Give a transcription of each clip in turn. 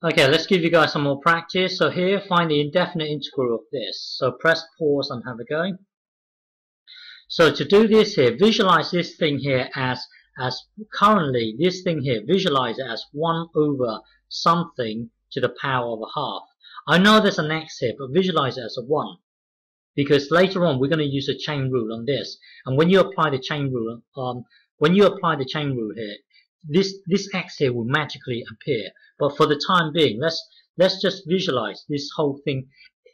Okay, let's give you guys some more practice. So here, find the indefinite integral of this. So press pause and have a go. So to do this here, visualize this thing here as currently this thing here, visualize it as 1 over something to the power of a half. I know there's an x here, but visualize it as a 1. Because later on we're going to use a chain rule on this. And when you apply the chain rule, here, this x here will magically appear. But for the time being, let's just visualize this whole thing.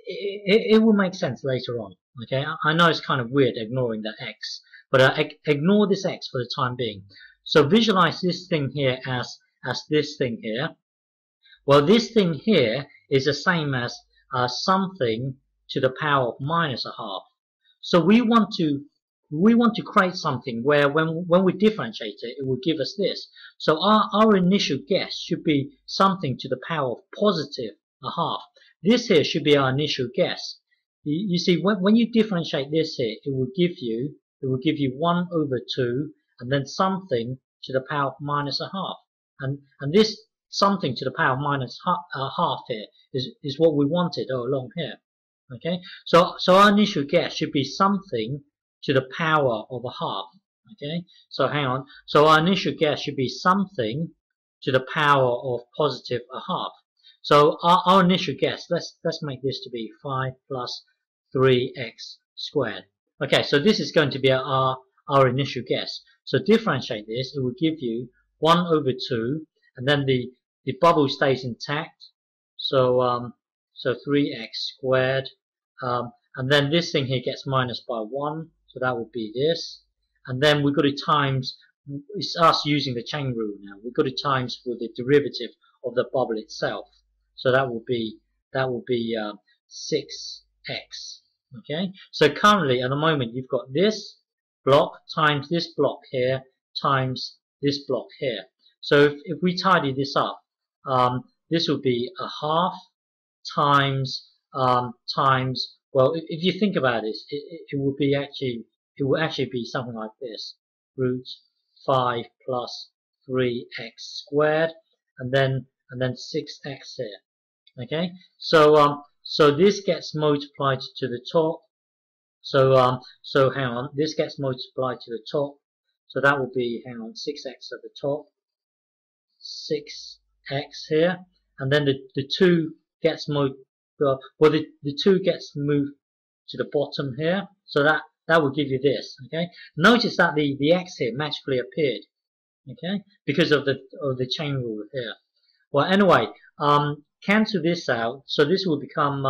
It will make sense later on. Okay, I know it's kind of weird ignoring that x, but ignore this x for the time being. So visualize this thing here as this thing here. Well, this thing here is the same as something to the power of minus a half. So we want to create something where when we differentiate it, it will give us this. So our initial guess should be something to the power of positive a half. This here should be our initial guess. You see, when you differentiate this here, it will give you 1 over 2 and then something to the power of minus a half. And this something to the power of minus a half here is what we wanted all along here. Okay, so our initial guess should be something to the power of a half. Okay, so hang on. So our initial guess should be something to the power of positive a half. So our initial guess, let's make this to be 5 plus 3x squared. Okay, so this is going to be our initial guess. So differentiate this, it will give you 1 over 2, and then the bubble stays intact. So 3x squared, and then this thing here gets minus by 1, so that would be this. And then we've got to times, it's us using the chain rule now, we've got to times for the derivative of the bubble itself. So that will be 6x. Okay, so currently at the moment you've got this block times this block here times this block here. So if we tidy this up, this will be a half times well, if you think about it, it will actually be something like this: root 5 plus 3x squared, and then 6x here. Okay, so this gets multiplied to the top. So hang on, this gets multiplied to the top. So that will be, hang on, 6x at the top, 6x here, and then the 2 gets moved. Well, the 2 gets moved to the bottom here. So that will give you this. Okay, notice that the x here magically appeared. Okay, because of the chain rule here. Well, anyway, cancel this out. So this will become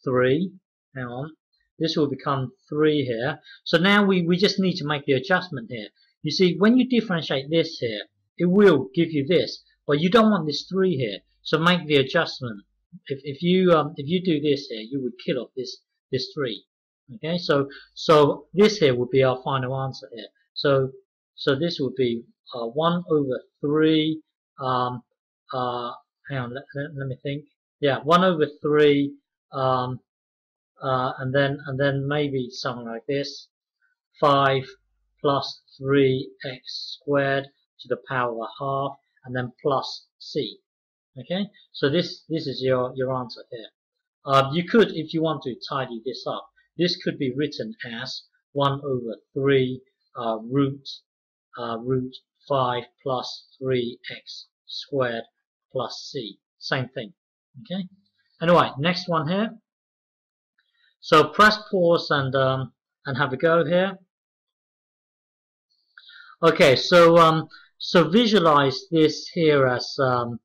3. Hang on. This will become 3 here. So now we just need to make the adjustment here. You see, when you differentiate this here, it will give you this, but you don't want this 3 here. So make the adjustment. If you do this here, you would kill off this 3. Okay, so this here would be our final answer here. So this would be 1 over 3. Hang on, let me think. Yeah, 1 over 3. And then maybe something like this: 5 plus 3x squared to the power of a half, and then plus c. Okay, so this is your answer here. You could, if you want to tidy this up, this could be written as 1 over 3 root 5 plus 3x squared plus c. Same thing. Okay. Anyway, next one here. So press pause and have a go here. Okay, so visualize this here as well.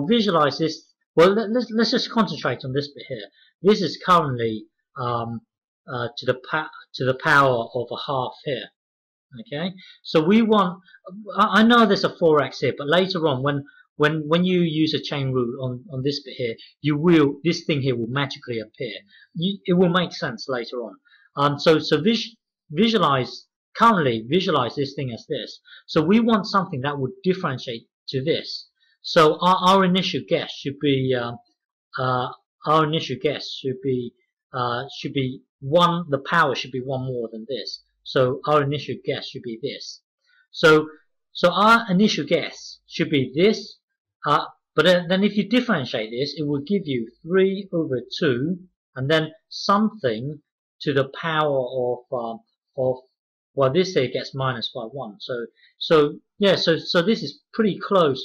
Visualize this. Well, let's just concentrate on this bit here. This is currently to the power of a half here. Okay, so we want. I know there's a 4x here, but later on when you use a chain rule on this bit here, this thing here will magically appear. It will make sense later on. So visualize this thing as this. So we want something that would differentiate to this. So our initial guess should be 1. The power should be 1 more than this. So our initial guess should be this. So our initial guess should be this. But then if you differentiate this, it will give you 3 over 2 and then something to the power of well, this here gets minus by 1. So this is pretty close.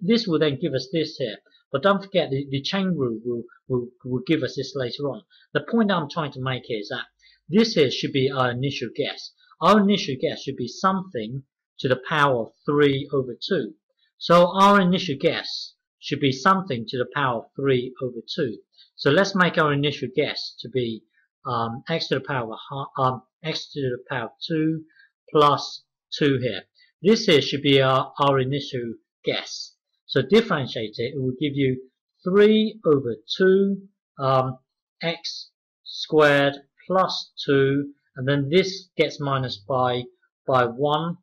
This will then give us this here. But don't forget the chain rule will give us this later on. The point I'm trying to make here is that this here should be our initial guess. Our initial guess should be something to the power of 3 over 2. So our initial guess should be something to the power of 3 over 2. So let's make our initial guess to be x to the power x to the power 2 plus 2 here. This here should be our initial guess. So differentiate it, it will give you 3 over 2 x squared plus 2, and then this gets minus by 1.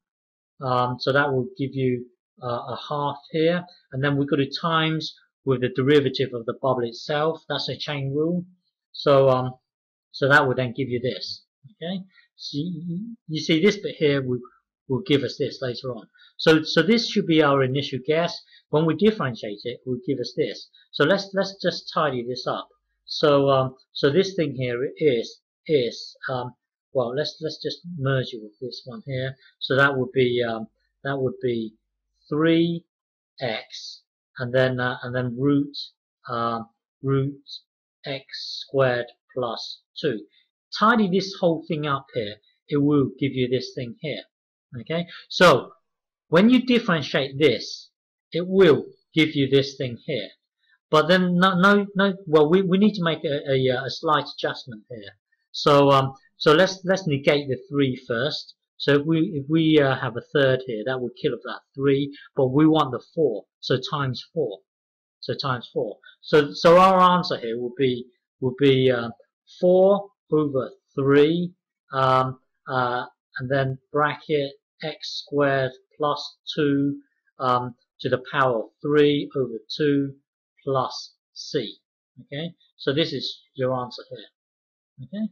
So that will give you a half here, and then we've got to times with the derivative of the bubble itself. That's a chain rule. So that will then give you this. Okay. So you see this bit here will give us this later on. So this should be our initial guess. When we differentiate it, it will give us this. So let's just tidy this up. So this thing here is well, let's just merge it with this one here. So that would be 3x and then root x squared plus 2. Tidy this whole thing up here. It will give you this thing here. Okay. So when you differentiate this, it will give you this thing here. But then no. Well, we need to make a slight adjustment here. So let's negate the 3 first. So if we have a third here, that would kill off that 3. But we want the 4. So times 4. So times 4. So our answer here would be 4 over 3 and then bracket x squared plus 2 to the power of 3 over 2 plus c. Okay, so this is your answer here. Okay.